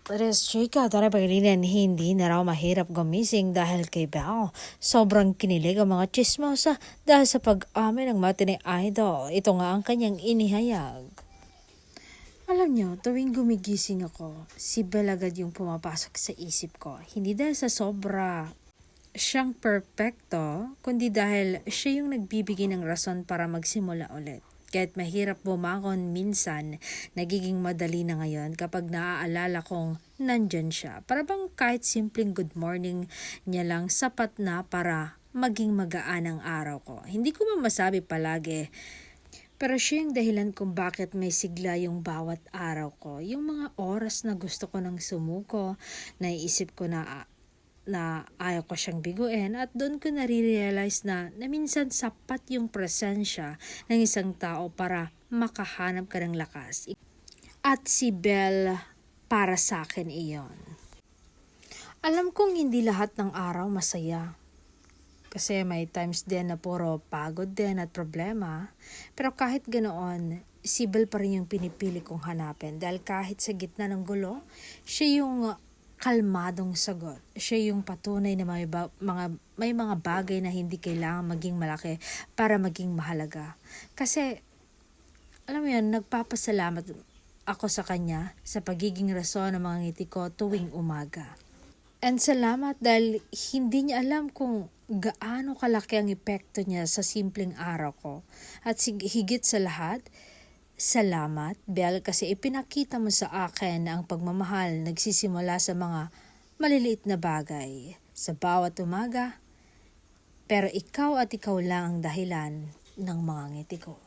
Tres chika, tara pagalinan, hindi na raw mahirap gumising dahil kay Belle. Sobrang kinilig ang mga chismosa dahil sa pag-amin ng matinee idol. Ito nga ang kanyang inihayag. Alam niyo, tuwing gumigising ako, si Belle agad yung pumapasok sa isip ko. Hindi dahil sa sobra siyang perpekto, kundi dahil siya yung nagbibigay ng rason para magsimula ulit. Kahit mahirap bumangon minsan, nagiging madali na ngayon kapag naaalala kong nandyan siya. Para bang kahit simpleng good morning niya lang sapat na para maging magaan ang araw ko. Hindi ko masabi palagi, pero siya yung dahilan kung bakit may sigla yung bawat araw ko. Yung mga oras na gusto ko nang sumuko, naiisip ko na ayaw ko siyang biguin at doon ko nare-realize na minsan sapat yung presensya ng isang tao para makahanap ka ng lakas. At si Belle para sa akin iyon. Alam kong hindi lahat ng araw masaya. Kasi may times din na puro pagod din at problema. Pero kahit ganoon, si Belle pa rin yung pinipili kong hanapin. Dahil kahit sa gitna ng gulo, siya yung kalmadong sagot. Siya yung patunay na may mga bagay na hindi kailangan maging malaki para maging mahalaga. Kasi, alam mo yun, nagpapasalamat ako sa kanya sa pagiging rason ng mga ngiti ko tuwing umaga. And salamat dahil hindi niya alam kung gaano kalaki ang epekto niya sa simpleng araw ko. At higit sa lahat, salamat, Belle, kasi ipinakita mo sa akin na ang pagmamahal nagsisimula sa mga maliliit na bagay sa bawat umaga. Pero ikaw at ikaw lang ang dahilan ng mga ngiti ko.